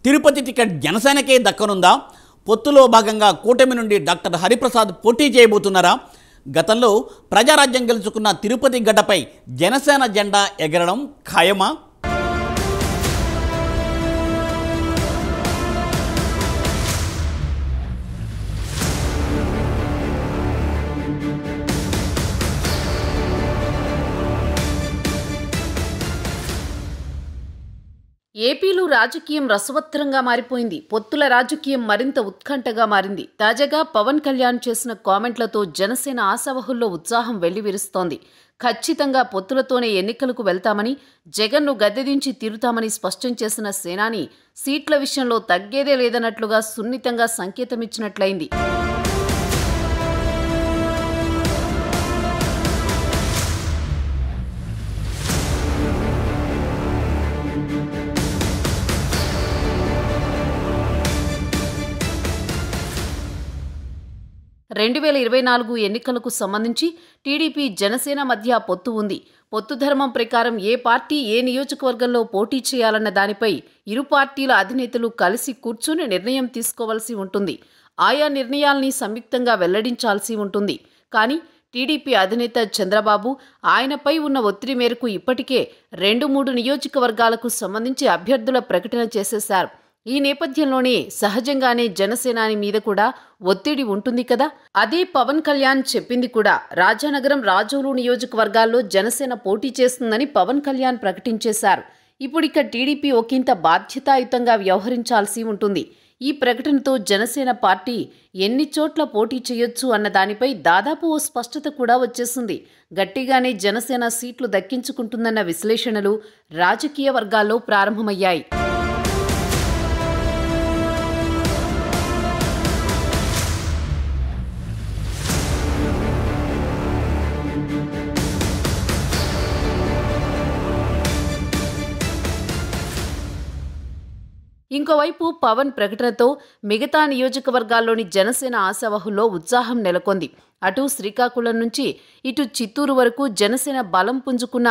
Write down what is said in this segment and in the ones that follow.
Tirupati ticket జనసేనకే దక్కనుందా? పొత్తులో భాగంగా కూటమి నుండి డాక్టర్ హరిప్రసాద్ పోటీ చేయబోతున్నారా? గతంలో ప్రజారాజ్యం గెలుచుకున్న తిరుపతి గడ్డపై జనసేన జెండా ఎగరడం ఖాయమా? ఏపీలో రాజకీయం రసవత్తరంగా మారిపోయింది. పొత్తుల రాజకీయం మరింత ఉత్కంఠగా మారింది. తాజాగా పవన్ కళ్యాణ్ చేసిన కామెంట్లతో జనసేన ఆశావహుల్లో ఉత్సాహం వెల్లివిరుస్తోంది. ఖచ్చితంగా పొత్తులతోనే ఎన్నికలకు వెళ్తామని, జగన్ను గద్దెదించి తీరుతామని స్పష్టం చేసిన సేనాని సీట్ల విషయంలో తగ్గేదే లేదన్నట్లుగా సున్నితంగా సంకేతమిచ్చినట్లయింది. రెండు 2024 ఎన్నికలకు సంబంధించి టీడీపీ జనసేన మధ్య పొత్తు ఉంది. పొత్తు ధర్మం ప్రకారం ఏ పార్టీ ఏ నియోజకవర్గంలో పోటీ చేయాలన్న దానిపై ఇరు పార్టీల అధినేతలు కలిసి కూర్చుని నిర్ణయం తీసుకోవాల్సి ఉంటుంది. ఆయా నిర్ణయాల్ని సంయుక్తంగా వెల్లడించాల్సి ఉంటుంది. కానీ టీడీపీ అధినేత చంద్రబాబు ఆయనపై ఉన్న ఒత్తిడి మేరకు ఇప్పటికే 2-3 నియోజకవర్గాలకు సంబంధించి అభ్యర్థుల ప్రకటన చేసేశారు. ఈ నేపథ్యంలోనే సహజంగానే జనసేనాని మీద కూడా ఒత్తిడి ఉంటుంది కదా. అదే పవన్ కళ్యాణ్ చెప్పింది కూడా. రాజానగరం, రాజోలు నియోజకవర్గాల్లో జనసేన పోటీ చేస్తుందని పవన్ కళ్యాణ్ ప్రకటించేశారు. ఇప్పుడిక టీడీపీ ఒకంత బాధ్యతాయుతంగా వ్యవహరించాల్సి ఉంటుంది. ఈ ప్రకటనతో జనసేన పార్టీ ఎన్ని చోట్ల పోటీ చేయొచ్చు అన్న దానిపై దాదాపు ఓ స్పష్టత కూడా వచ్చేసింది. గట్టిగానే జనసేన సీట్లు దక్కించుకుంటుందన్న విశ్లేషణలు రాజకీయ వర్గాల్లో ప్రారంభమయ్యాయి. ఇంకోవైపు పవన్ ప్రకటనతో మిగతా నియోజకవర్గాల్లోని జనసేన ఆశావహుల్లో ఉత్సాహం నెలకొంది. అటు శ్రీకాకుళం నుంచి ఇటు చిత్తూరు వరకు జనసేన బలం పుంజుకున్న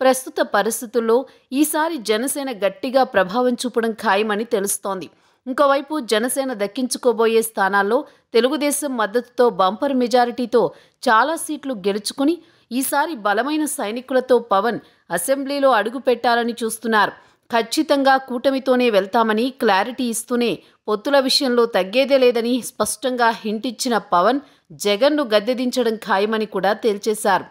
ప్రస్తుత పరిస్థితుల్లో ఈసారి జనసేన గట్టిగా ప్రభావం చూపడం ఖాయమని తెలుస్తోంది. ఇంకోవైపు జనసేన దక్కించుకోబోయే స్థానాల్లో తెలుగుదేశం మద్దతుతో బంపర్ మెజారిటీతో చాలా సీట్లు గెలుచుకుని ఈసారి బలమైన సైనికులతో పవన్ అసెంబ్లీలో అడుగు పెట్టాలని చూస్తున్నారు. ఖచ్చితంగా కూటమితోనే వెళ్తామని క్లారిటీ ఇస్తూనే పొత్తుల విషయంలో తగ్గేదే లేదని స్పష్టంగా హింట్ ఇచ్చిన పవన్ జగన్ను గద్దెదించడం ఖాయమని కూడా తేల్చేశారు.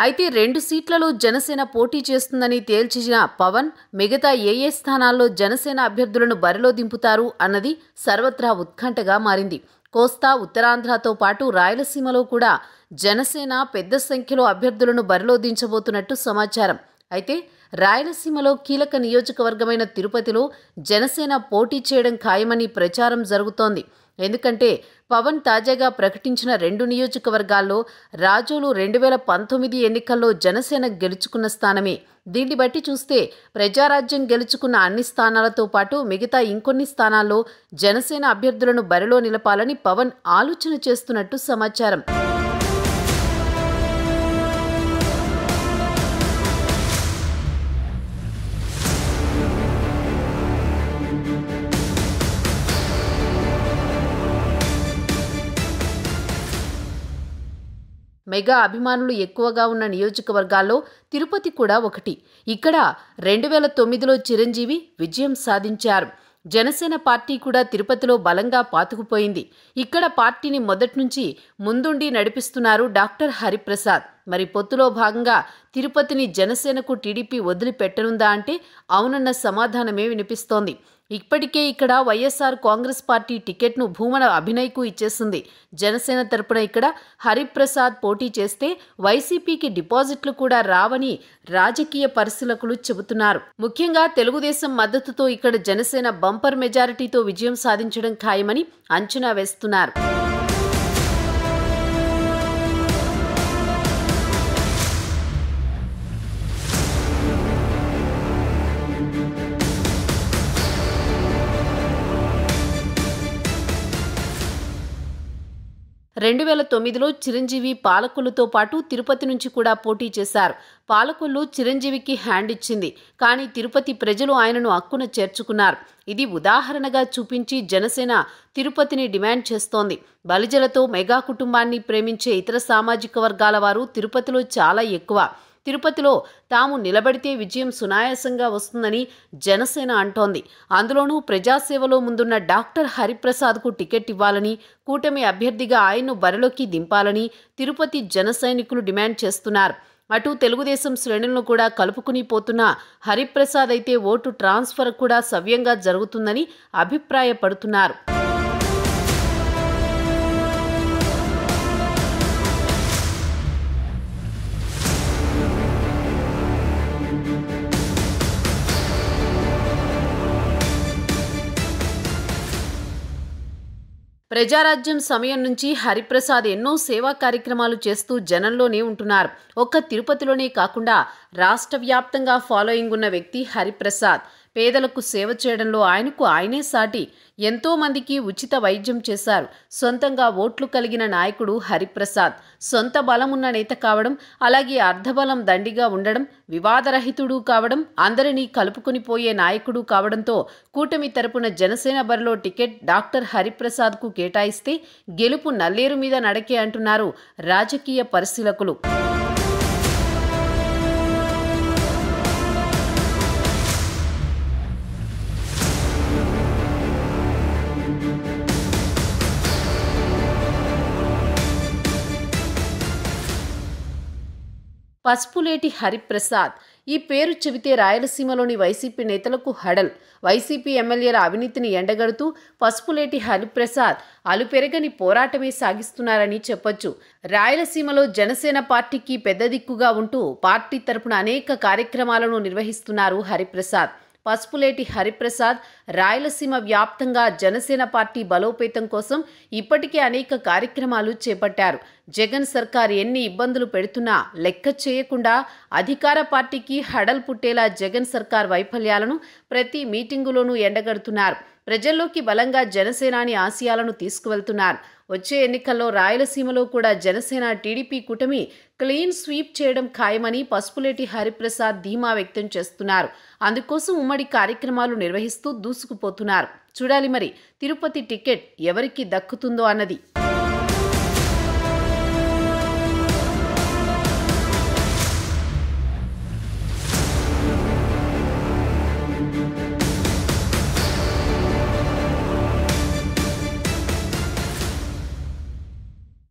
అయితే 2 సీట్లలో జనసేన పోటీ చేస్తుందని తేల్చిన పవన్ మిగతా ఏ స్థానాల్లో జనసేన అభ్యర్థులను బరిలో దింపుతారు అన్నది సర్వత్రా ఉత్కంఠగా మారింది. కోస్తా, ఉత్తరాంధ్రతో పాటు రాయలసీమలో కూడా జనసేన పెద్ద సంఖ్యలో అభ్యర్థులను బరిలో దించబోతున్నట్టు సమాచారం. అయితే రాయలసీమలో కీలక నియోజకవర్గమైన తిరుపతిలో జనసేన పోటీ చేయడం ఖాయమని ప్రచారం జరుగుతోంది. ఎందుకంటే పవన్ తాజాగా ప్రకటించిన 2 నియోజకవర్గాల్లో రాజోలు 2019 ఎన్నికల్లో జనసేన గెలుచుకున్న స్థానమే. దీన్ని బట్టి చూస్తే ప్రజారాజ్యం గెలుచుకున్న అన్ని స్థానాలతో పాటు మిగతా ఇంకొన్ని స్థానాల్లో జనసేన అభ్యర్థులను బరిలో నిలపాలని పవన్ ఆలోచన చేస్తున్నట్టు సమాచారం. మెగా అభిమానులు ఎక్కువగా ఉన్న నియోజకవర్గాల్లో తిరుపతి కూడా ఒకటి. ఇక్కడ 2009లో చిరంజీవి విజయం సాధించారు. జనసేన పార్టీ కూడా తిరుపతిలో బలంగా పాతుకుపోయింది. ఇక్కడ పార్టీని మొదట్నుంచి ముందుండి నడిపిస్తున్నారు డాక్టర్ హరిప్రసాద్. మరి పొత్తులో భాగంగా తిరుపతిని జనసేనకు టీడీపీ వదిలిపెట్టనుందా అంటే అవునన్న సమాధానమే వినిపిస్తోంది. ఇప్పటికే ఇక్కడ వైఎస్ఆర్ కాంగ్రెస్ పార్టీ టికెట్ను భూమన అభినయ్కు ఇచ్చేసింది. జనసేన తరపున ఇక్కడ హరిప్రసాద్ పోటీ చేస్తే వైసీపీకి డిపాజిట్లు కూడా రావని రాజకీయ పరిశీలకులు చెబుతున్నారు. ముఖ్యంగా తెలుగుదేశం మద్దతుతో ఇక్కడ జనసేన బంపర్ మెజారిటీతో విజయం సాధించడం ఖాయమని అంచనా వేస్తున్నారు. 2009లో చిరంజీవి పాలకొల్లుతో పాటు తిరుపతి నుంచి కూడా పోటీ చేశారు. పాలకొల్లు చిరంజీవికి హ్యాండ్ ఇచ్చింది. కానీ తిరుపతి ప్రజలు ఆయనను హక్కున చేర్చుకున్నారు. ఇది ఉదాహరణగా చూపించి జనసేన తిరుపతిని డిమాండ్ చేస్తోంది. బలిజలతో మెగా కుటుంబాన్ని ప్రేమించే ఇతర సామాజిక వర్గాల వారు తిరుపతిలో చాలా ఎక్కువ. తిరుపతిలో తాము నిలబడితే విజయం సునాయాసంగా వస్తుందని జనసేన అంటోంది. అందులోనూ ప్రజాసేవలో ముందున్న డాక్టర్ హరిప్రసాద్కు టికెట్ ఇవ్వాలని, కూటమి అభ్యర్థిగా ఆయన్ను బరిలోకి దింపాలని తిరుపతి జన సైనికులు డిమాండ్ చేస్తున్నారు. అటు తెలుగుదేశం శ్రేణులను కూడా కలుపుకుని పోతున్న హరిప్రసాద్ అయితే ఓటు ట్రాన్స్ఫర్ కూడా సవ్యంగా జరుగుతుందని అభిప్రాయపడుతున్నారు. ప్రజారాజ్యం సమయం నుంచి హరిప్రసాద్ ఎన్నో సేవా కార్యక్రమాలు చేస్తూ జనంలోనే ఉంటున్నారు. ఒక్క తిరుపతిలోనే కాకుండా రాష్ట్ర వ్యాప్తంగా ఫాలోయింగ్ ఉన్న వ్యక్తి హరిప్రసాద్. పేదలకు సేవ చేయడంలో ఆయనకు ఆయనే సాటి. ఎంతో మందికి ఉచిత వైద్యం చేశారు. సొంతంగా ఓట్లు కలిగిన నాయకుడు హరిప్రసాద్. సొంత బలమున్న నేత కావడం, అలాగే అర్ధబలం దండిగా ఉండడం, వివాదరహితుడు కావడం, అందరినీ కలుపుకుని పోయే నాయకుడు కావడంతో కూటమి తరపున జనసేన బరిలో టికెట్ డాక్టర్ హరిప్రసాద్కు కేటాయిస్తే గెలుపు నల్లేరు మీద నడకే అంటున్నారు రాజకీయ పరిశీలకులు. పసుపులేటి హరిప్రసాద్. ఈ పేరు చెబితే రాయలసీమలోని వైసీపీ నేతలకు హడల్. వైసీపీ ఎమ్మెల్యేల అవినీతిని ఎండగడుతూ పసుపులేటి హరిప్రసాద్ అలుపెరగని పోరాటమే సాగిస్తున్నారని చెప్పొచ్చు. రాయలసీమలో జనసేన పార్టీకి పెద్ద దిక్కుగా ఉంటూ పార్టీ తరపున అనేక కార్యక్రమాలను నిర్వహిస్తున్నారు హరిప్రసాద్. పసుపులేటి హరిప్రసాద్ రాయలసీమ వ్యాప్తంగా జనసేన పార్టీ బలోపేతం కోసం ఇప్పటికే అనేక కార్యక్రమాలు చేపట్టారు. జగన్ సర్కార్ ఎన్ని ఇబ్బందులు పెడుతున్నా లెక్క చేయకుండా అధికార పార్టీకి హడల్ పుట్టేలా జగన్ సర్కార్ వైఫల్యాలను ప్రతి మీటింగులోనూ ఎండగడుతున్నారు. ప్రజల్లోకి బలంగా జనసేనాని ఆశయాలను తీసుకువెళ్తున్నారు. వచ్చే ఎన్నికల్లో రాయలసీమలో కూడా జనసేన టీడీపీ కూటమి క్లీన్ స్వీప్ చేయడం ఖాయమని పసుపులేటి హరిప్రసాద్ ధీమా వ్యక్తం చేస్తున్నారు. అందుకోసం ఉమ్మడి కార్యక్రమాలు నిర్వహిస్తూ దూసుకుపోతున్నారు. చూడాలి మరి తిరుపతి టికెట్ ఎవరికి దక్కుతుందో అన్నది.